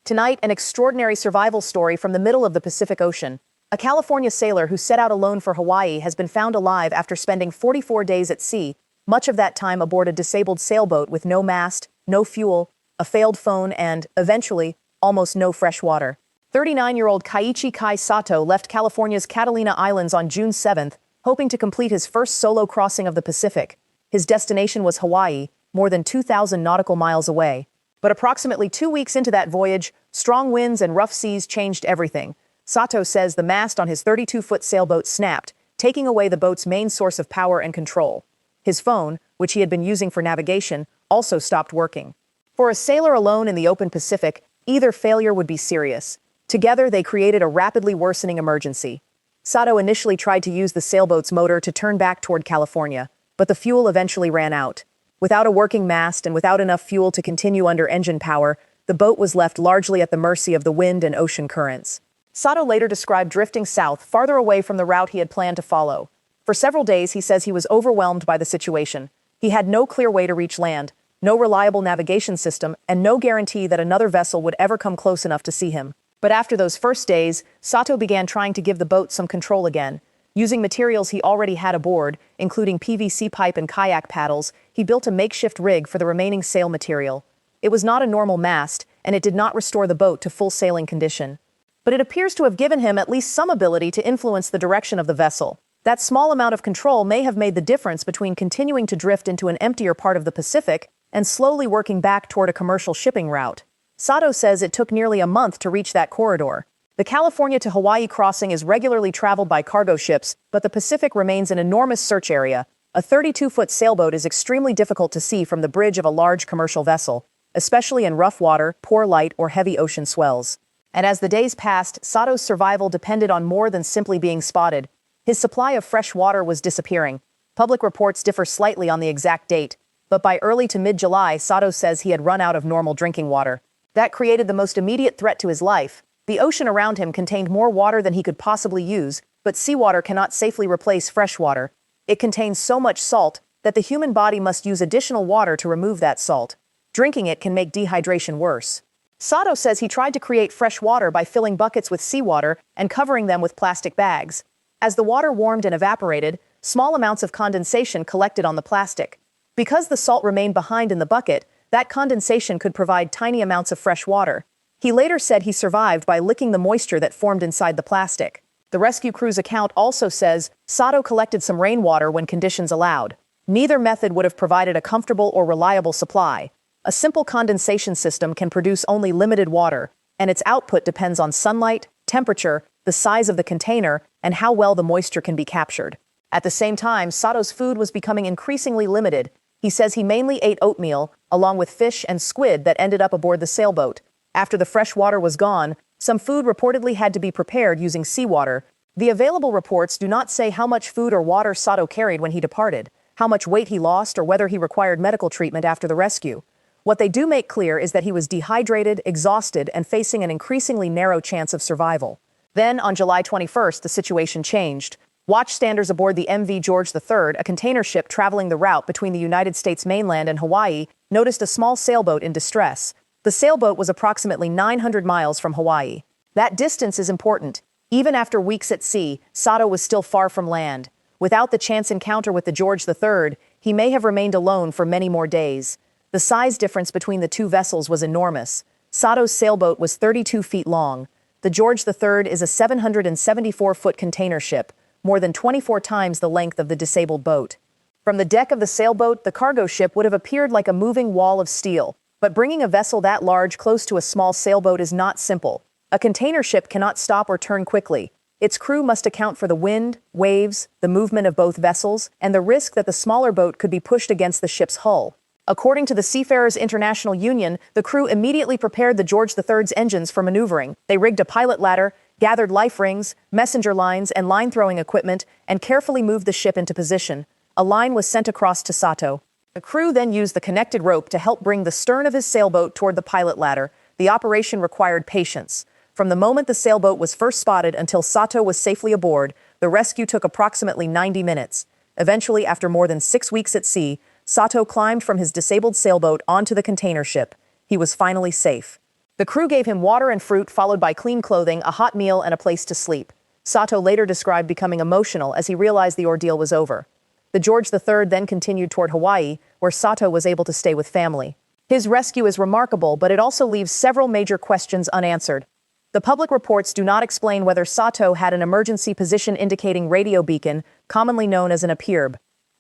Tonight, an extraordinary survival story from the middle of the Pacific Ocean. A California sailor who set out alone for Hawaii has been found alive after spending 44 days at sea, much of that time aboard a disabled sailboat with no mast, no fuel, a failed phone, and, eventually, almost no fresh water. 39-year-old Kaichi Sato left California's Catalina Islands on June 7th, hoping to complete his first solo crossing of the Pacific. His destination was Hawaii, more than 2,000 nautical miles away. But approximately 2 weeks into that voyage, strong winds and rough seas changed everything. Sato says the mast on his 32-foot sailboat snapped, taking away the boat's main source of power and control. His phone, which he had been using for navigation, also stopped working. For a sailor alone in the open Pacific, either failure would be serious. Together, they created a rapidly worsening emergency. Sato initially tried to use the sailboat's motor to turn back toward California, but the fuel eventually ran out. Without a working mast and without enough fuel to continue under engine power, the boat was left largely at the mercy of the wind and ocean currents. Sato later described drifting south, farther away from the route he had planned to follow. For several days, he says he was overwhelmed by the situation. He had no clear way to reach land, no reliable navigation system, and no guarantee that another vessel would ever come close enough to see him. But after those first days, Sato began trying to give the boat some control again. Using materials he already had aboard, including PVC pipe and kayak paddles, he built a makeshift rig for the remaining sail material. It was not a normal mast, and it did not restore the boat to full sailing condition. But it appears to have given him at least some ability to influence the direction of the vessel. That small amount of control may have made the difference between continuing to drift into an emptier part of the Pacific and slowly working back toward a commercial shipping route. Sato says it took nearly a month to reach that corridor. The California to Hawaii crossing is regularly traveled by cargo ships, but the Pacific remains an enormous search area. A 32-foot sailboat is extremely difficult to see from the bridge of a large commercial vessel, especially in rough water, poor light, or heavy ocean swells. And as the days passed, Sato's survival depended on more than simply being spotted. His supply of fresh water was disappearing. Public reports differ slightly on the exact date, but by early to mid-July, Sato says he had run out of normal drinking water. That created the most immediate threat to his life. The ocean around him contained more water than he could possibly use, but seawater cannot safely replace fresh water. It contains so much salt that the human body must use additional water to remove that salt. Drinking it can make dehydration worse. Sato says he tried to create fresh water by filling buckets with seawater and covering them with plastic bags. As the water warmed and evaporated, small amounts of condensation collected on the plastic. Because the salt remained behind in the bucket, that condensation could provide tiny amounts of fresh water. He later said he survived by licking the moisture that formed inside the plastic. The rescue crew's account also says Sato collected some rainwater when conditions allowed. Neither method would have provided a comfortable or reliable supply. A simple condensation system can produce only limited water, and its output depends on sunlight, temperature, the size of the container, and how well the moisture can be captured. At the same time, Sato's food was becoming increasingly limited. He says he mainly ate oatmeal, along with fish and squid that ended up aboard the sailboat. After the fresh water was gone, some food reportedly had to be prepared using seawater. The available reports do not say how much food or water Sato carried when he departed, how much weight he lost, or whether he required medical treatment after the rescue. What they do make clear is that he was dehydrated, exhausted, and facing an increasingly narrow chance of survival. Then, on July 21st, the situation changed. Watchstanders aboard the MV George III, a container ship traveling the route between the United States mainland and Hawaii, noticed a small sailboat in distress. The sailboat was approximately 900 miles from Hawaii. That distance is important. Even after weeks at sea, Sato was still far from land. Without the chance encounter with the George III, he may have remained alone for many more days. The size difference between the two vessels was enormous. Sato's sailboat was 32 feet long. The George III is a 774-foot container ship, more than 24 times the length of the disabled boat. From the deck of the sailboat, the cargo ship would have appeared like a moving wall of steel. But bringing a vessel that large close to a small sailboat is not simple. A container ship cannot stop or turn quickly. Its crew must account for the wind, waves, the movement of both vessels, and the risk that the smaller boat could be pushed against the ship's hull. According to the Seafarers International Union, the crew immediately prepared the George III's engines for maneuvering. They rigged a pilot ladder, gathered life rings, messenger lines, and line-throwing equipment, and carefully moved the ship into position. A line was sent across to Sato. The crew then used the connected rope to help bring the stern of his sailboat toward the pilot ladder. The operation required patience. From the moment the sailboat was first spotted until Sato was safely aboard, the rescue took approximately 90 minutes. Eventually, after more than 6 weeks at sea, Sato climbed from his disabled sailboat onto the container ship. He was finally safe. The crew gave him water and fruit, followed by clean clothing, a hot meal, and a place to sleep. Sato later described becoming emotional as he realized the ordeal was over. The George III then continued toward Hawaii, where Sato was able to stay with family. His rescue is remarkable, but it also leaves several major questions unanswered. The public reports do not explain whether Sato had an emergency position indicating radio beacon, commonly known as an apirb.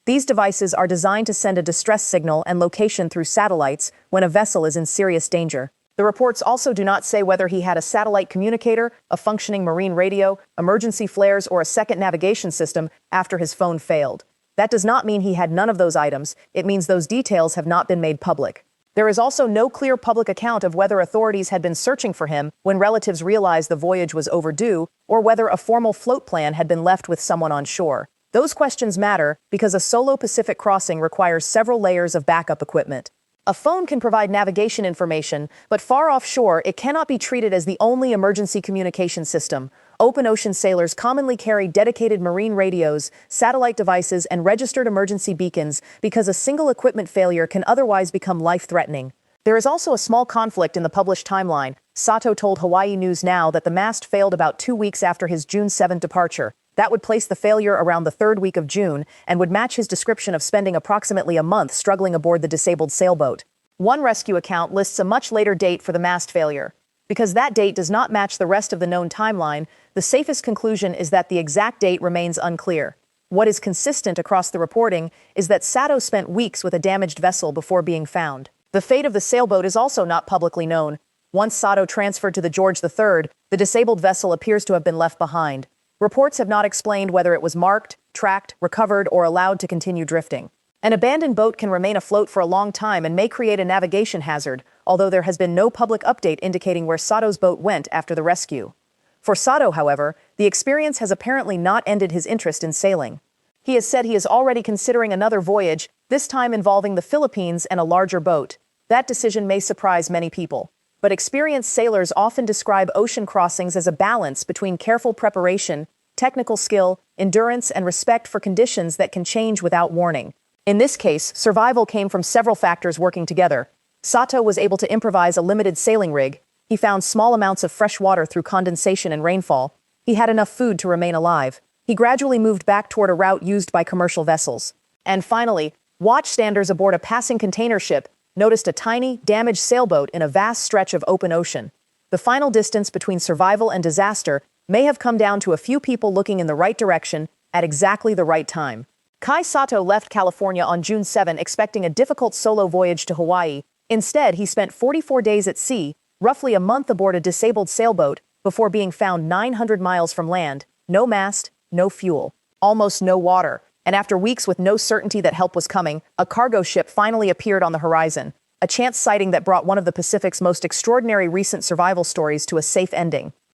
These devices are designed to send a distress signal and location through satellites when a vessel is in serious danger. The reports also do not say whether he had a satellite communicator, a functioning marine radio, emergency flares, or a second navigation system after his phone failed. That does not mean he had none of those items. It means those details have not been made public. There is also no clear public account of whether authorities had been searching for him when relatives realized the voyage was overdue, or whether a formal float plan had been left with someone on shore. Those questions matter because a solo Pacific crossing requires several layers of backup equipment. A phone can provide navigation information, but far offshore, it cannot be treated as the only emergency communication system. Open ocean sailors commonly carry dedicated marine radios, satellite devices, and registered emergency beacons because a single equipment failure can otherwise become life-threatening. There is also a small conflict in the published timeline. Sato told Hawaii News Now that the mast failed about 2 weeks after his June 7 departure. That would place the failure around the third week of June and would match his description of spending approximately a month struggling aboard the disabled sailboat. One rescue account lists a much later date for the mast failure. Because that date does not match the rest of the known timeline, the safest conclusion is that the exact date remains unclear. What is consistent across the reporting is that Sato spent weeks with a damaged vessel before being found. The fate of the sailboat is also not publicly known. Once Sato transferred to the George III, the disabled vessel appears to have been left behind. Reports have not explained whether it was marked, tracked, recovered, or allowed to continue drifting. An abandoned boat can remain afloat for a long time and may create a navigation hazard, although there has been no public update indicating where Sato's boat went after the rescue. For Sato, however, the experience has apparently not ended his interest in sailing. He has said he is already considering another voyage, this time involving the Philippines and a larger boat. That decision may surprise many people. But experienced sailors often describe ocean crossings as a balance between careful preparation, technical skill, endurance, and respect for conditions that can change without warning. In this case, survival came from several factors working together. Sato was able to improvise a limited sailing rig. He found small amounts of fresh water through condensation and rainfall. He had enough food to remain alive. He gradually moved back toward a route used by commercial vessels. And finally, watchstanders aboard a passing container ship noticed a tiny, damaged sailboat in a vast stretch of open ocean. The final distance between survival and disaster may have come down to a few people looking in the right direction at exactly the right time. Sato left California on June 7 expecting a difficult solo voyage to Hawaii. Instead, he spent 44 days at sea, roughly a month aboard a disabled sailboat, before being found 900 miles from land. No mast, no fuel, almost no water. And after weeks with no certainty that help was coming, a cargo ship finally appeared on the horizon. A chance sighting that brought one of the Pacific's most extraordinary recent survival stories to a safe ending.